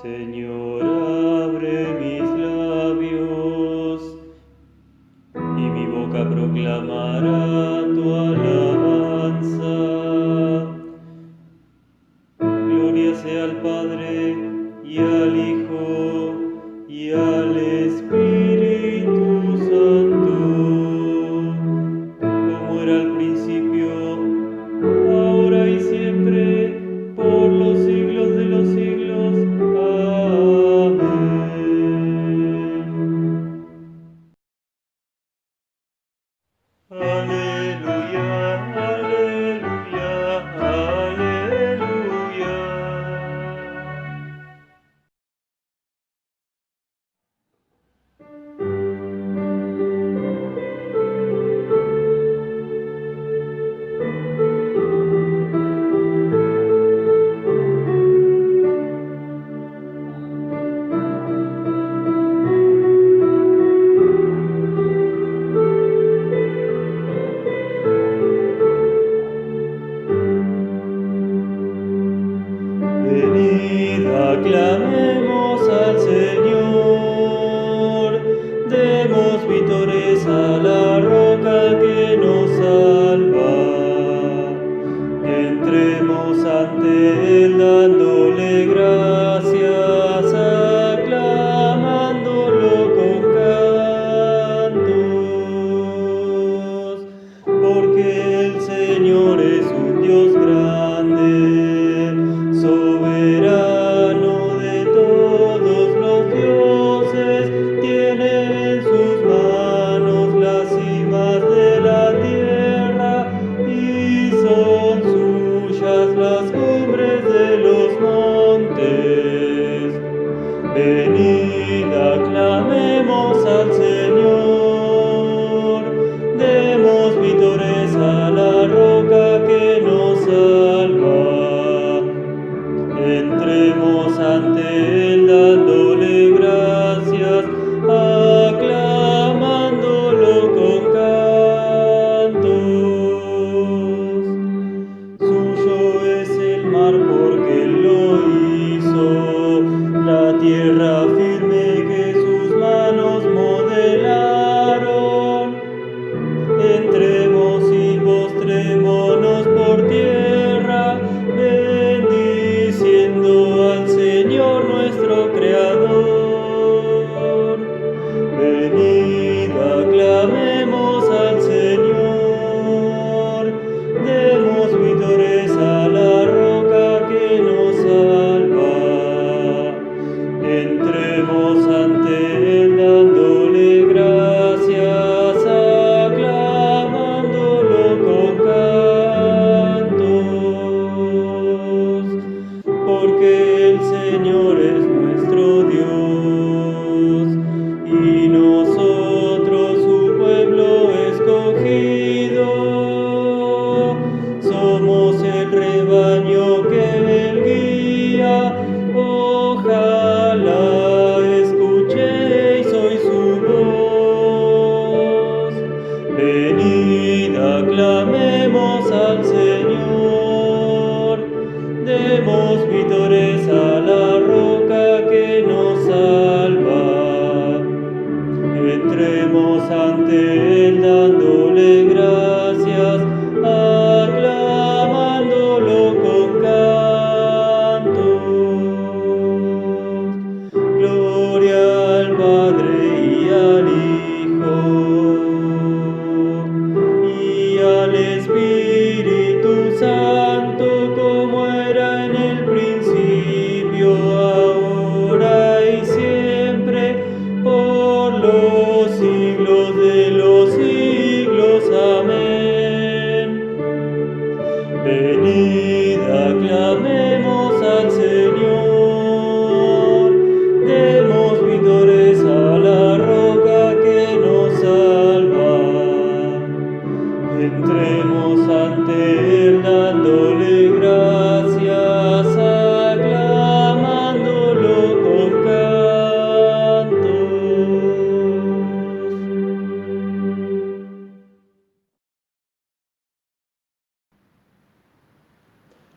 Señor, abre mis labios, y mi boca proclamará tu alabanza. Gloria sea al Padre, y al Hijo, y al Espíritu Santo, como era al principio, ahora y siempre, por los siglos de los siglos. Amén. Aleluya, aleluya, aleluya. Venid, aclamemos al Señor, demos vítores a la roca que nos salva. Entremos ante Él dándole gracias, aclamándolo con cantos, porque el Señor es un Dios grande, soberano de todo.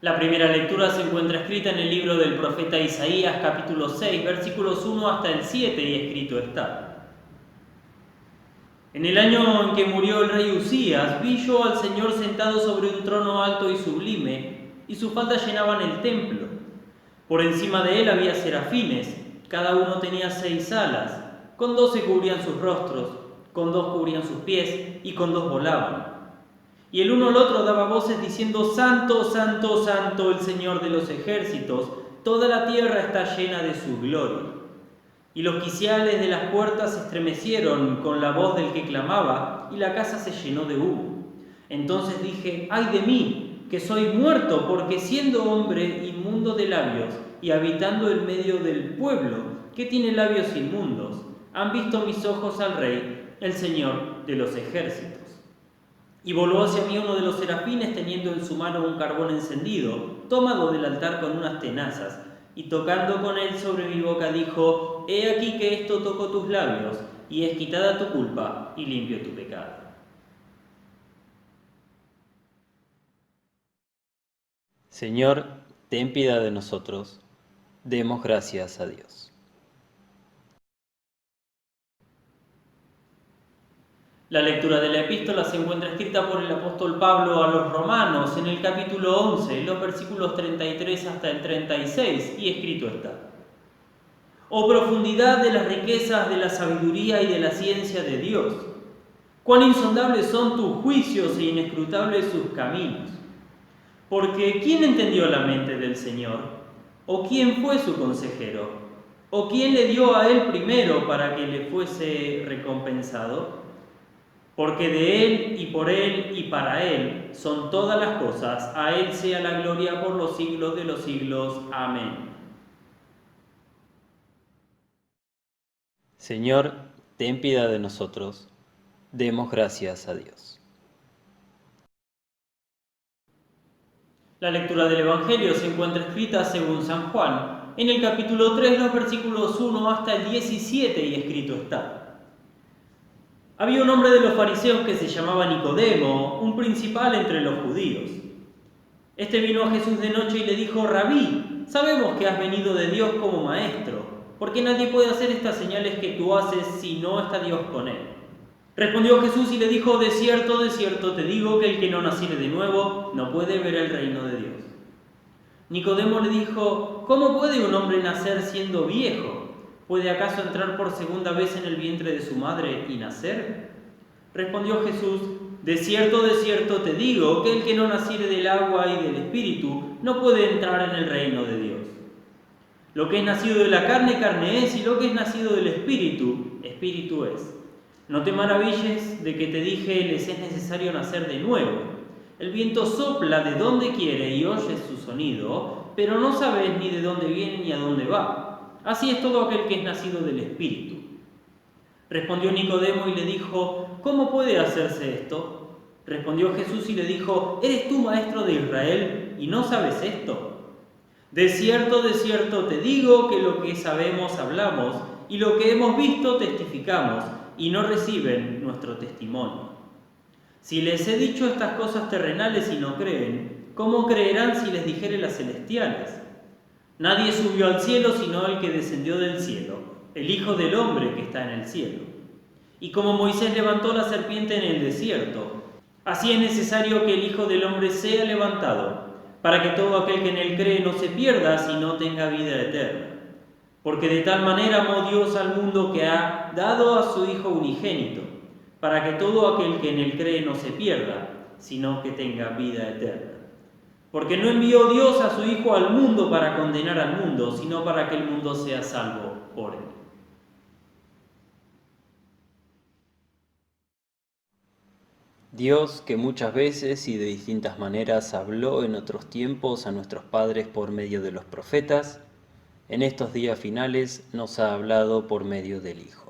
La primera lectura se encuentra escrita en el libro del profeta Isaías, capítulo 6, versículos 1 hasta el 7, y escrito está: En el año en que murió el rey Usías, vi yo al Señor sentado sobre un trono alto y sublime, y sus faldas llenaban el templo. Por encima de él había serafines, cada uno tenía 6 alas, con 2 se cubrían sus rostros, con 2 cubrían sus pies, y con 2 volaban. Y el uno al otro daba voces diciendo: Santo, Santo, Santo, el Señor de los ejércitos, toda la tierra está llena de su gloria. Y los quiciales de las puertas se estremecieron con la voz del que clamaba, y la casa se llenó de humo. Entonces dije: ¡ay de mí, que soy muerto, porque siendo hombre inmundo de labios y habitando en medio del pueblo que tiene labios inmundos, han visto mis ojos al Rey, el Señor de los ejércitos! Y voló hacia mí uno de los serafines teniendo en su mano un carbón encendido, tomado del altar con unas tenazas, y tocando con él sobre mi boca dijo: He aquí que esto tocó tus labios, y es quitada tu culpa y limpio tu pecado. Señor, ten piedad de nosotros. Demos gracias a Dios. La lectura de la epístola se encuentra escrita por el apóstol Pablo a los romanos en el capítulo 11, los versículos 33 hasta el 36, y escrito está: Oh profundidad de las riquezas de la sabiduría y de la ciencia de Dios, cuán insondables son tus juicios e inescrutables sus caminos. Porque ¿quién entendió la mente del Señor? ¿O quién fue su consejero? ¿O quién le dio a él primero para que le fuese recompensado? Porque de Él y para Él son todas las cosas, a Él sea la gloria por los siglos de los siglos. Amén. Señor, ten piedad de nosotros. Demos gracias a Dios. La lectura del Evangelio se encuentra escrita según San Juan, en el capítulo 3, los versículos 1 hasta el 17, y escrito está: Había un hombre de los fariseos que se llamaba Nicodemo, un principal entre los judíos. Este vino a Jesús de noche y le dijo: Rabí, sabemos que has venido de Dios como maestro, porque nadie puede hacer estas señales que tú haces si no está Dios con él. Respondió Jesús y le dijo: de cierto te digo que el que no naciere de nuevo no puede ver el reino de Dios. Nicodemo le dijo: ¿cómo puede un hombre nacer siendo viejo? ¿Puede acaso entrar por segunda vez en el vientre de su madre y nacer? Respondió Jesús: de cierto te digo que el que no naciere del agua y del Espíritu no puede entrar en el reino de Dios. Lo que es nacido de la carne, carne es, y lo que es nacido del Espíritu, Espíritu es. No te maravilles de que te dije: les es necesario nacer de nuevo. El viento sopla de donde quiere y oyes su sonido, pero no sabes ni de dónde viene ni a dónde va. Así es todo aquel que es nacido del Espíritu. Respondió Nicodemo y le dijo: ¿cómo puede hacerse esto? Respondió Jesús y le dijo: ¿eres tú maestro de Israel y no sabes esto? De cierto te digo que lo que sabemos hablamos, y lo que hemos visto testificamos, y no reciben nuestro testimonio. Si les he dicho estas cosas terrenales y no creen, ¿cómo creerán si les dijere las celestiales? Nadie subió al cielo sino el que descendió del cielo, el Hijo del Hombre que está en el cielo. Y como Moisés levantó la serpiente en el desierto, así es necesario que el Hijo del Hombre sea levantado, para que todo aquel que en él cree no se pierda, sino tenga vida eterna. Porque de tal manera amó Dios al mundo que ha dado a su Hijo unigénito, para que todo aquel que en él cree no se pierda, sino que tenga vida eterna. Porque no envió Dios a su Hijo al mundo para condenar al mundo, sino para que el mundo sea salvo por él. Dios, que muchas veces y de distintas maneras habló en otros tiempos a nuestros padres por medio de los profetas, en estos días finales nos ha hablado por medio del Hijo.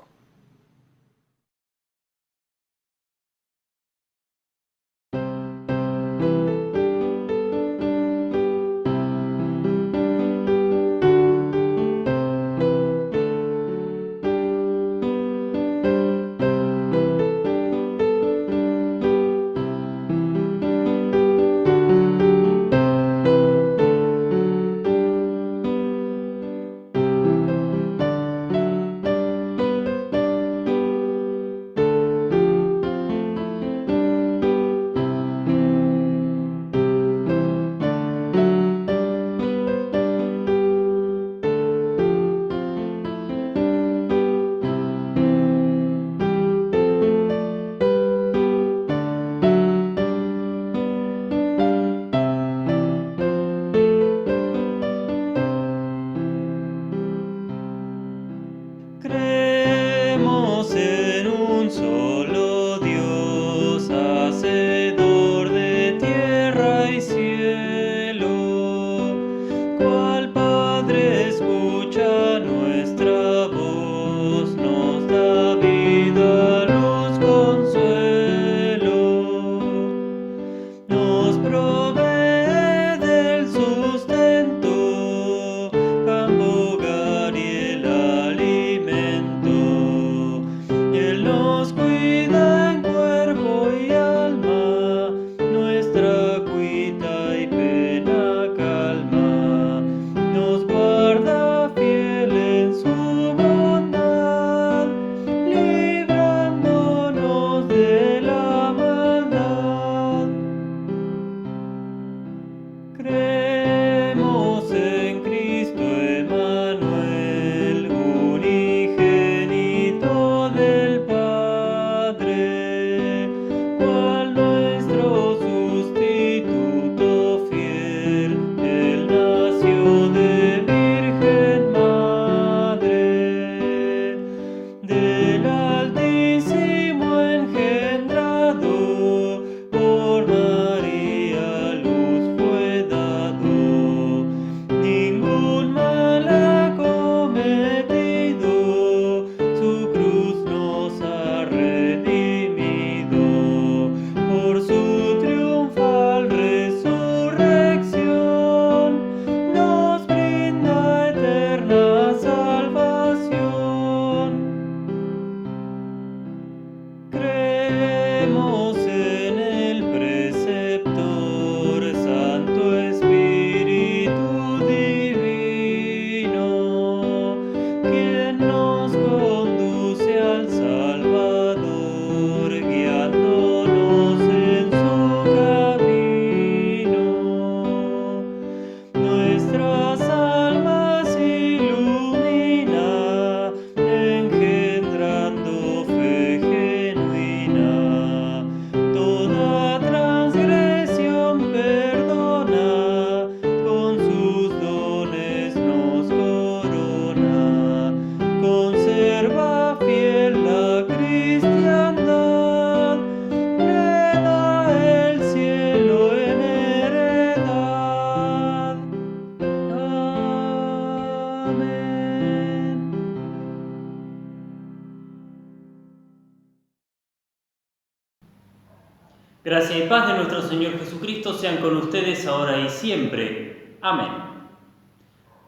Gracia y paz de nuestro Señor Jesucristo sean con ustedes ahora y siempre. Amén.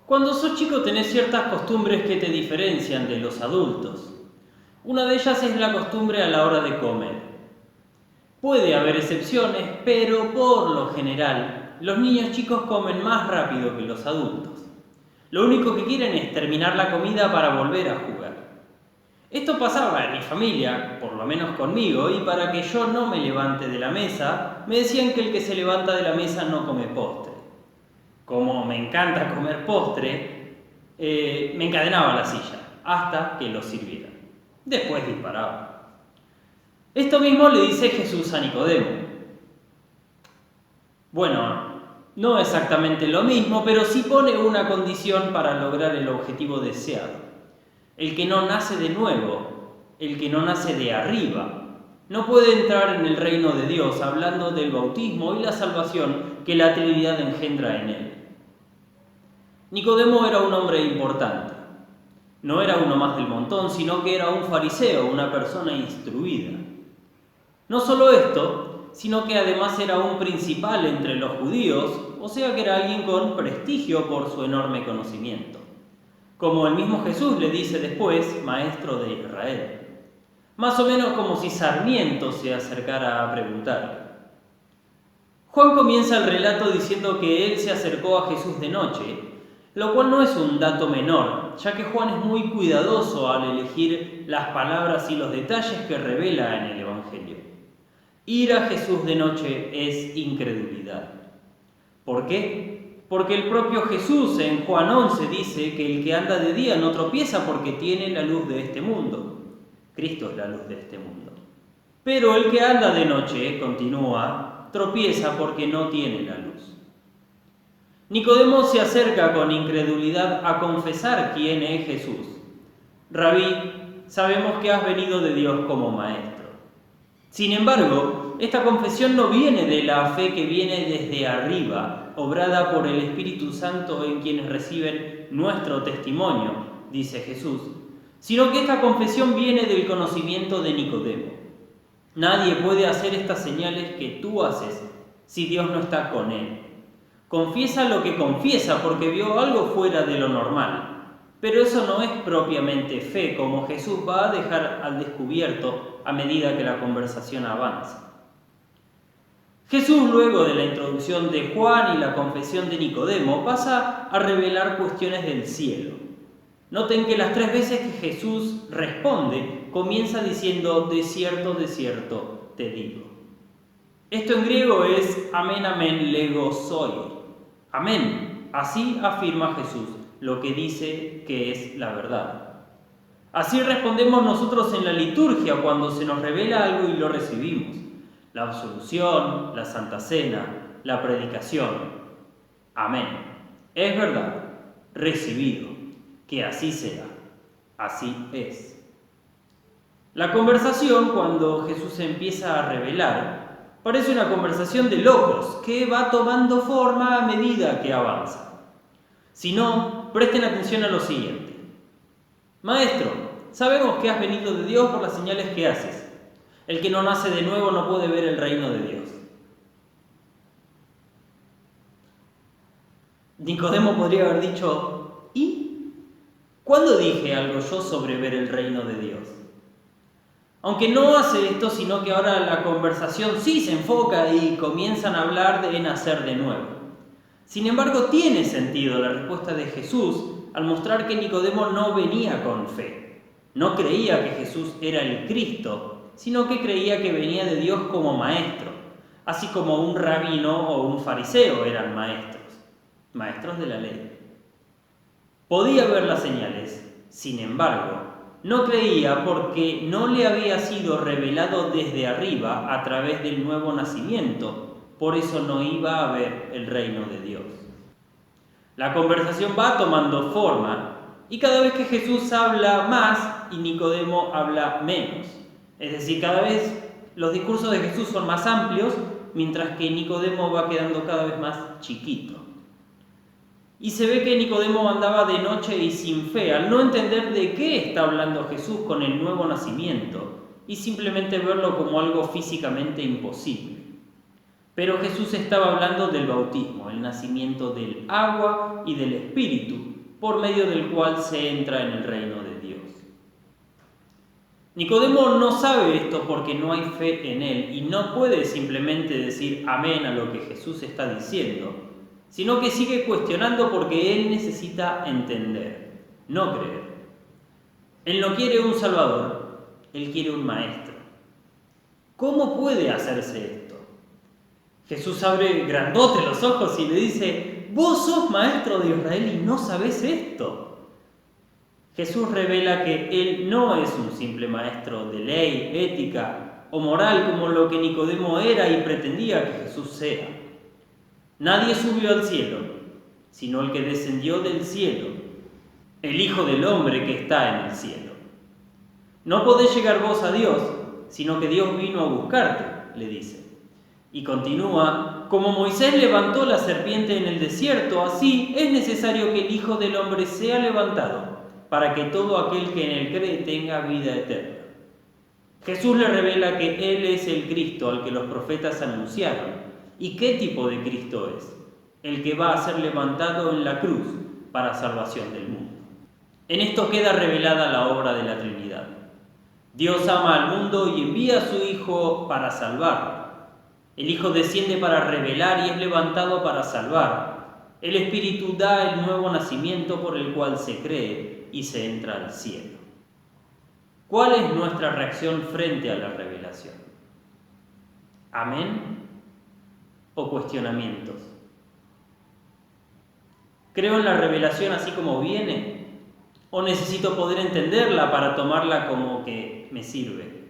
Cuando sos chico tenés ciertas costumbres que te diferencian de los adultos. Una de ellas es la costumbre a la hora de comer. Puede haber excepciones, pero por lo general, los niños chicos comen más rápido que los adultos. Lo único que quieren es terminar la comida para volver a jugar. Esto pasaba en mi familia, por lo menos conmigo, y para que yo no me levante de la mesa, me decían que el que se levanta de la mesa no come postre. Como me encanta comer postre, me encadenaba a la silla hasta que lo sirvieran. Después disparaba. Esto mismo le dice Jesús a Nicodemo. Bueno, no exactamente lo mismo, pero sí pone una condición para lograr el objetivo deseado. El que no nace de nuevo, el que no nace de arriba, no puede entrar en el reino de Dios, hablando del bautismo y la salvación que la Trinidad engendra en él. Nicodemo era un hombre importante. No era uno más del montón, sino que era un fariseo, una persona instruida. No solo esto, sino que además era un principal entre los judíos, o sea que era alguien con prestigio por su enorme conocimiento. Como el mismo Jesús le dice después, maestro de Israel. Más o menos como si Sarmiento se acercara a preguntarle. Juan comienza el relato diciendo que él se acercó a Jesús de noche, lo cual no es un dato menor, ya que Juan es muy cuidadoso al elegir las palabras y los detalles que revela en el Evangelio. Ir a Jesús de noche es incredulidad. ¿Por qué? Porque el propio Jesús en Juan 11 dice que el que anda de día no tropieza porque tiene la luz de este mundo. Cristo es la luz de este mundo. Pero el que anda de noche, continúa, tropieza porque no tiene la luz. Nicodemo se acerca con incredulidad a confesar quién es Jesús. Rabí, sabemos que has venido de Dios como maestro. Sin embargo, esta confesión no viene de la fe que viene desde arriba, obrada por el Espíritu Santo en quienes reciben nuestro testimonio, dice Jesús, sino que esta confesión viene del conocimiento de Nicodemo. Nadie puede hacer estas señales que tú haces si Dios no está con él. Confiesa lo que confiesa porque vio algo fuera de lo normal, pero eso no es propiamente fe, como Jesús va a dejar al descubierto a medida que la conversación avanza. Jesús, luego de la introducción de Juan y la confesión de Nicodemo, pasa a revelar cuestiones del cielo. Noten que las 3 veces que Jesús responde, comienza diciendo, de cierto, te digo. Esto en griego es amén, amén, lego soy. Amén. Así afirma Jesús, lo que dice que es la verdad. Así respondemos nosotros en la liturgia cuando se nos revela algo y lo recibimos. La absolución, la Santa Cena, la predicación. Amén. Es verdad, recibido, que así sea, así es. La conversación, cuando Jesús empieza a revelar, parece una conversación de locos que va tomando forma a medida que avanza. Si no, presten atención a lo siguiente. Maestro, sabemos que has venido de Dios por las señales que haces. El que no nace de nuevo no puede ver el reino de Dios. Nicodemo podría haber dicho, ¿y? ¿Cuándo dije algo yo sobre ver el reino de Dios? Aunque no hace esto, sino que ahora la conversación sí se enfoca y comienzan a hablar de nacer de nuevo. Sin embargo, tiene sentido la respuesta de Jesús al mostrar que Nicodemo no venía con fe. No creía que Jesús era el Cristo, sino que creía que venía de Dios como maestro, así como un rabino o un fariseo eran maestros de la ley. Podía ver las señales, sin embargo, no creía porque no le había sido revelado desde arriba a través del nuevo nacimiento, por eso no iba a ver el reino de Dios. La conversación va tomando forma y cada vez que Jesús habla más y Nicodemo habla menos. Es decir, cada vez los discursos de Jesús son más amplios, mientras que Nicodemo va quedando cada vez más chiquito. Y se ve que Nicodemo andaba de noche y sin fe, al no entender de qué está hablando Jesús con el nuevo nacimiento, y simplemente verlo como algo físicamente imposible. Pero Jesús estaba hablando del bautismo, el nacimiento del agua y del Espíritu, por medio del cual se entra en el reino de Dios. Nicodemo no sabe esto porque no hay fe en él y no puede simplemente decir amén a lo que Jesús está diciendo, sino que sigue cuestionando porque él necesita entender, no creer. Él no quiere un salvador, él quiere un maestro. ¿Cómo puede hacerse esto? Jesús abre grandote los ojos y le dice: vos sos maestro de Israel y no sabés esto. Jesús revela que él no es un simple maestro de ley, ética o moral como lo que Nicodemo era y pretendía que Jesús sea. Nadie subió al cielo, sino el que descendió del cielo, el Hijo del Hombre que está en el cielo. No podés llegar vos a Dios, sino que Dios vino a buscarte, le dice. Y continúa: como Moisés levantó la serpiente en el desierto, así es necesario que el Hijo del Hombre sea levantado, para que todo aquel que en él cree tenga vida eterna. Jesús le revela que Él es el Cristo al que los profetas anunciaron. ¿Y qué tipo de Cristo es? El que va a ser levantado en la cruz para salvación del mundo. En esto queda revelada la obra de la Trinidad. Dios ama al mundo y envía a su Hijo para salvarlo. El Hijo desciende para revelar y es levantado para salvar. El Espíritu da el nuevo nacimiento por el cual se cree y se entra al cielo. ¿Cuál es nuestra reacción frente a la revelación? ¿Amén o cuestionamientos? ¿Creo en la revelación así como viene? ¿O necesito poder entenderla para tomarla como que me sirve?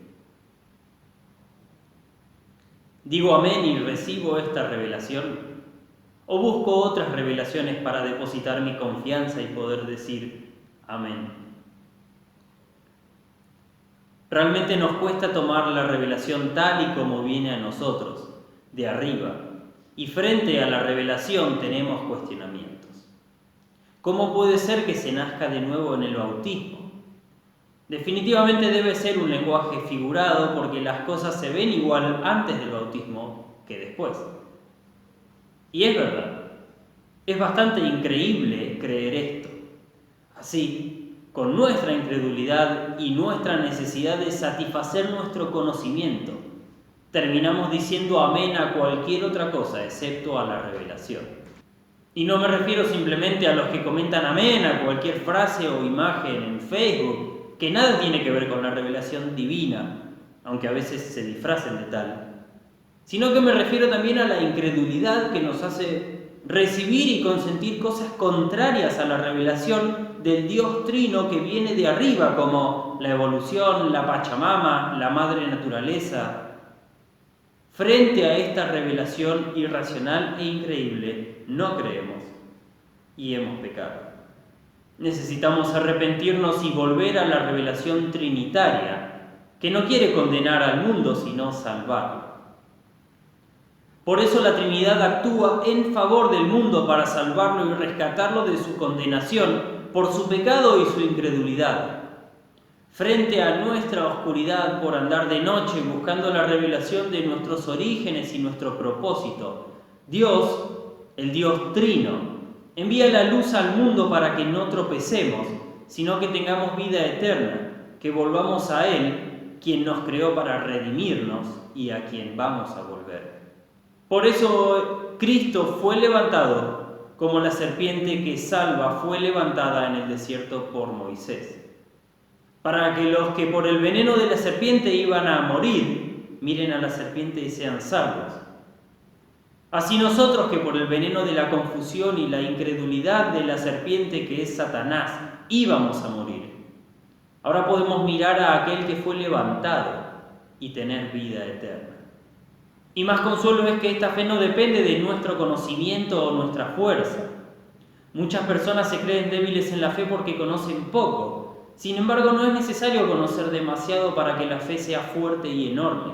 ¿Digo amén y recibo esta revelación? ¿O busco otras revelaciones para depositar mi confianza y poder decir amén? Realmente nos cuesta tomar la revelación tal y como viene a nosotros, de arriba, y frente a la revelación tenemos cuestionamientos. ¿Cómo puede ser que se nazca de nuevo en el bautismo? Definitivamente debe ser un lenguaje figurado porque las cosas se ven igual antes del bautismo que después. Y es verdad, es bastante increíble creer esto. Así, con nuestra incredulidad y nuestra necesidad de satisfacer nuestro conocimiento, terminamos diciendo amén a cualquier otra cosa excepto a la revelación. Y no me refiero simplemente a los que comentan amén a cualquier frase o imagen en Facebook, que nada tiene que ver con la revelación divina, aunque a veces se disfracen de tal, sino que me refiero también a la incredulidad que nos hace recibir y consentir cosas contrarias a la revelación del Dios Trino que viene de arriba, como la evolución, la Pachamama, la madre naturaleza. Frente a esta revelación irracional e increíble, no creemos y hemos pecado. Necesitamos arrepentirnos y volver a la revelación trinitaria, que no quiere condenar al mundo, sino salvarlo. Por eso la Trinidad actúa en favor del mundo para salvarlo y rescatarlo de su condenación por su pecado y su incredulidad. Frente a nuestra oscuridad por andar de noche buscando la revelación de nuestros orígenes y nuestro propósito, Dios, el Dios Trino, envía la luz al mundo para que no tropecemos, sino que tengamos vida eterna, que volvamos a Él, quien nos creó para redimirnos y a quien vamos a volver. Por eso Cristo fue levantado como la serpiente que salva fue levantada en el desierto por Moisés, para que los que por el veneno de la serpiente iban a morir, miren a la serpiente y sean salvos. Así nosotros que por el veneno de la confusión y la incredulidad de la serpiente que es Satanás, íbamos a morir. Ahora podemos mirar a aquel que fue levantado y tener vida eterna. Y más consuelo es que esta fe no depende de nuestro conocimiento o nuestra fuerza. Muchas personas se creen débiles en la fe porque conocen poco. Sin embargo, no es necesario conocer demasiado para que la fe sea fuerte y enorme.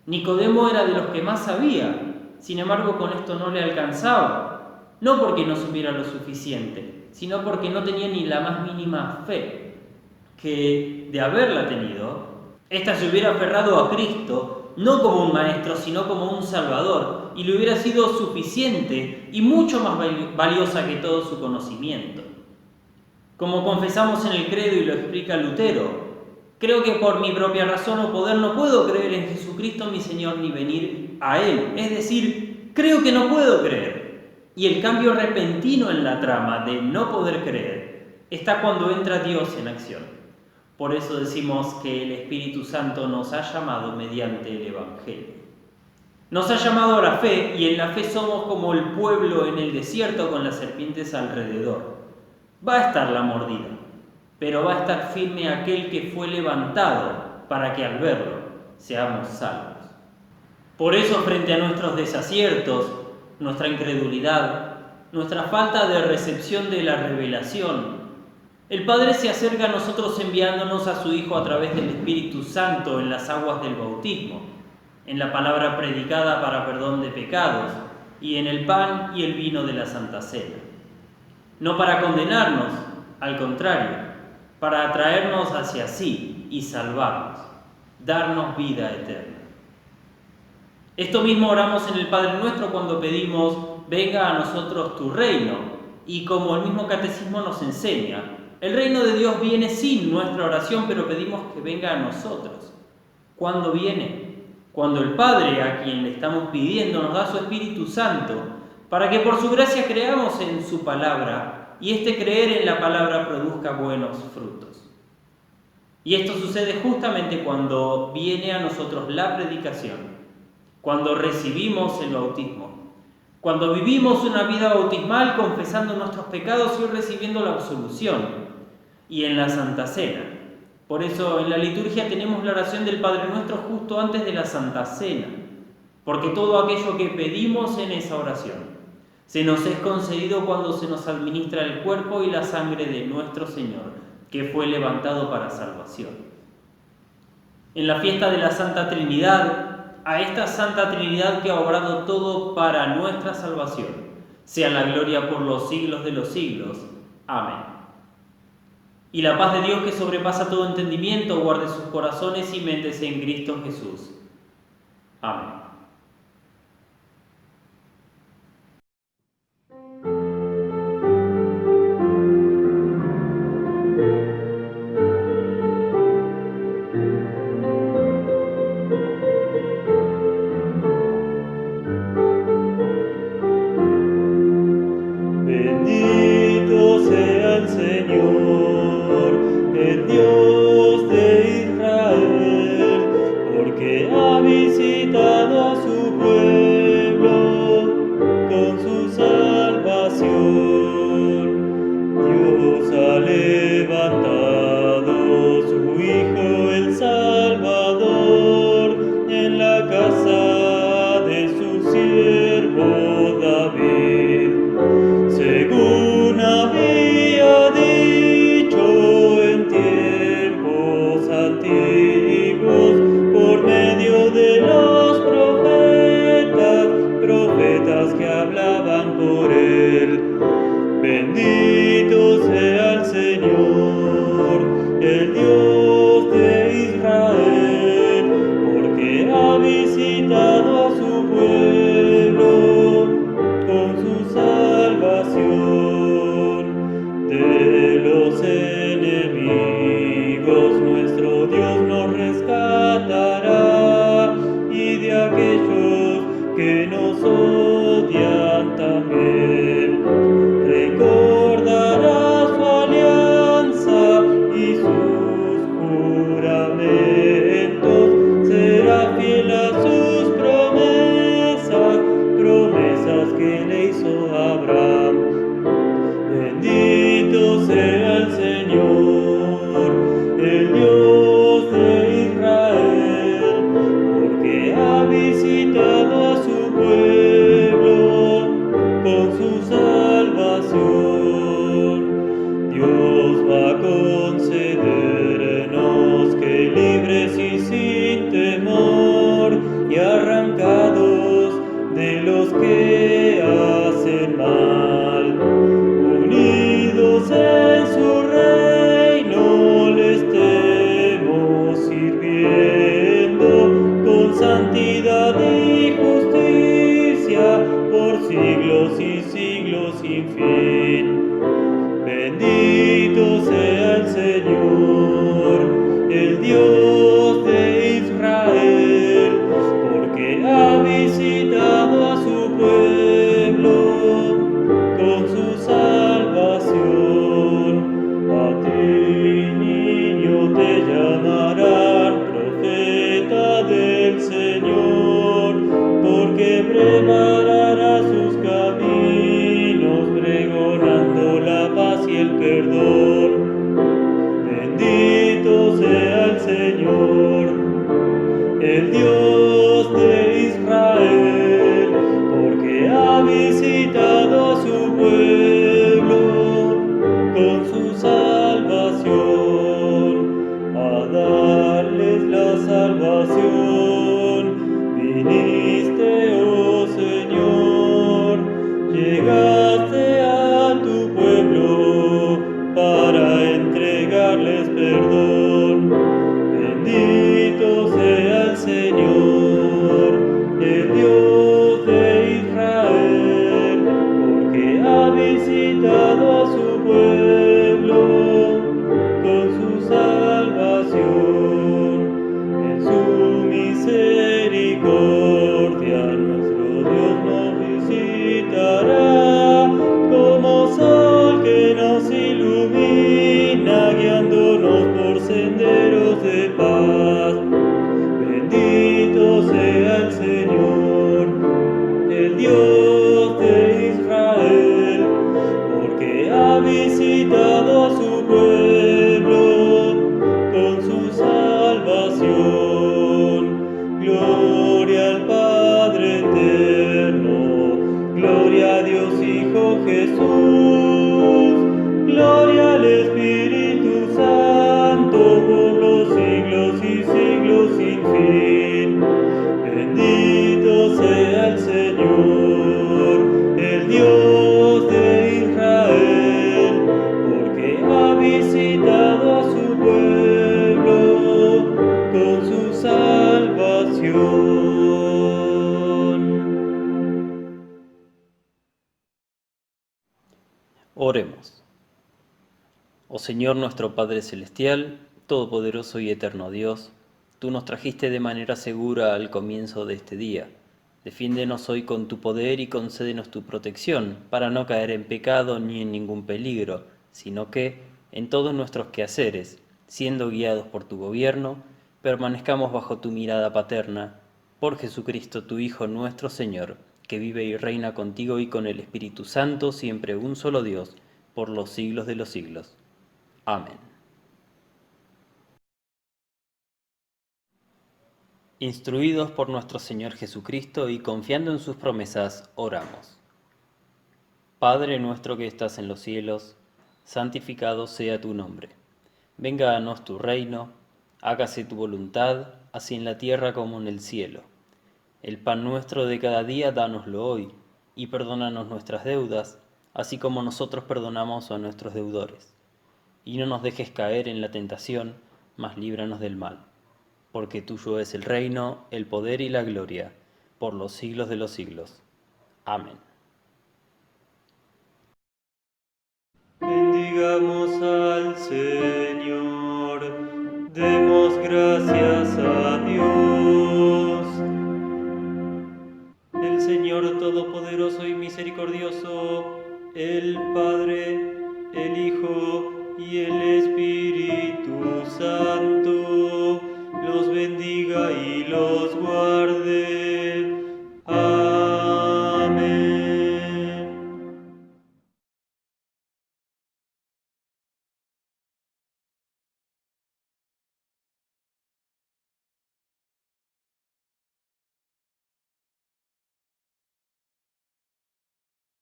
Nicodemo era de los que más sabía, sin embargo con esto no le alcanzaba, no porque no supiera lo suficiente, sino porque no tenía ni la más mínima fe, que de haberla tenido, ésta se hubiera aferrado a Cristo no como un maestro, sino como un salvador, y le hubiera sido suficiente y mucho más valiosa que todo su conocimiento. Como confesamos en el credo y lo explica Lutero, creo que por mi propia razón o poder no puedo creer en Jesucristo mi Señor ni venir a Él. Es decir, creo que no puedo creer. Y el cambio repentino en la trama de no poder creer está cuando entra Dios en acción. Por eso decimos que el Espíritu Santo nos ha llamado mediante el Evangelio. Nos ha llamado a la fe y en la fe somos como el pueblo en el desierto con las serpientes alrededor. Va a estar la mordida, pero va a estar firme aquel que fue levantado para que al verlo seamos salvos. Por eso, frente a nuestros desaciertos, nuestra incredulidad, nuestra falta de recepción de la revelación, el Padre se acerca a nosotros enviándonos a su Hijo a través del Espíritu Santo en las aguas del bautismo, en la palabra predicada para perdón de pecados y en el pan y el vino de la Santa Cena. No para condenarnos, al contrario, para atraernos hacia sí y salvarnos, darnos vida eterna. Esto mismo oramos en el Padre Nuestro cuando pedimos, venga a nosotros tu reino, y como el mismo catecismo nos enseña, el reino de Dios viene sin nuestra oración, pero pedimos que venga a nosotros. ¿Cuándo viene? Cuando el Padre, a quien le estamos pidiendo, nos da su Espíritu Santo, para que por su gracia creamos en su palabra, y este creer en la palabra produzca buenos frutos. Y esto sucede justamente cuando viene a nosotros la predicación, cuando recibimos el bautismo, cuando vivimos una vida bautismal confesando nuestros pecados y recibiendo la absolución, y en la Santa Cena. Por eso en la liturgia tenemos la oración del Padre Nuestro justo antes de la Santa Cena, porque todo aquello que pedimos en esa oración se nos es concedido cuando se nos administra el cuerpo y la sangre de nuestro Señor, que fue levantado para salvación. En la fiesta de la Santa Trinidad, a esta Santa Trinidad que ha obrado todo para nuestra salvación, sea la gloria por los siglos de los siglos. Amén. Y la paz de Dios que sobrepasa todo entendimiento guarde sus corazones y mentes en Cristo Jesús. Amén. Bendito sea el Señor, el Dios de Israel, porque ha visitado darles perdón. Bendito sea el Señor, el Dios de Israel, porque ha visitado a su pueblo con su salvación. En su misericordia nuestro Dios nos visitará, como sol que nos ilumina, guiándonos por senderos de paz. Bendito sea el Señor, el Dios de Israel, porque ha visitado a su pueblo con su salvación. Gloria al Padre eterno, gloria a Dios Hijo Jesús, gloria al Espíritu Santo por los siglos y siglos sin fin. Bendito sea el Señor, el Dios de Israel, porque ha visitado a su pueblo con su salvación. Oremos. Oh Señor nuestro Padre Celestial, Todopoderoso y Eterno Dios, tú nos trajiste de manera segura al comienzo de este día. Defiéndenos hoy con tu poder y concédenos tu protección, para no caer en pecado ni en ningún peligro, sino que, en todos nuestros quehaceres, siendo guiados por tu gobierno, permanezcamos bajo tu mirada paterna, por Jesucristo tu Hijo nuestro Señor, que vive y reina contigo y con el Espíritu Santo, siempre un solo Dios, por los siglos de los siglos. Amén. Instruidos por nuestro Señor Jesucristo y confiando en sus promesas, oramos. Padre nuestro que estás en los cielos, santificado sea tu nombre. Venga a nos tu reino, hágase tu voluntad, así en la tierra como en el cielo. El pan nuestro de cada día, dánoslo hoy, y perdónanos nuestras deudas, así como nosotros perdonamos a nuestros deudores. Y no nos dejes caer en la tentación, mas líbranos del mal. Porque tuyo es el reino, el poder y la gloria, por los siglos de los siglos. Amén. Bendigamos al Señor, demos gracias a Dios. El Señor Todopoderoso y Misericordioso, el Padre, el Hijo y el Espíritu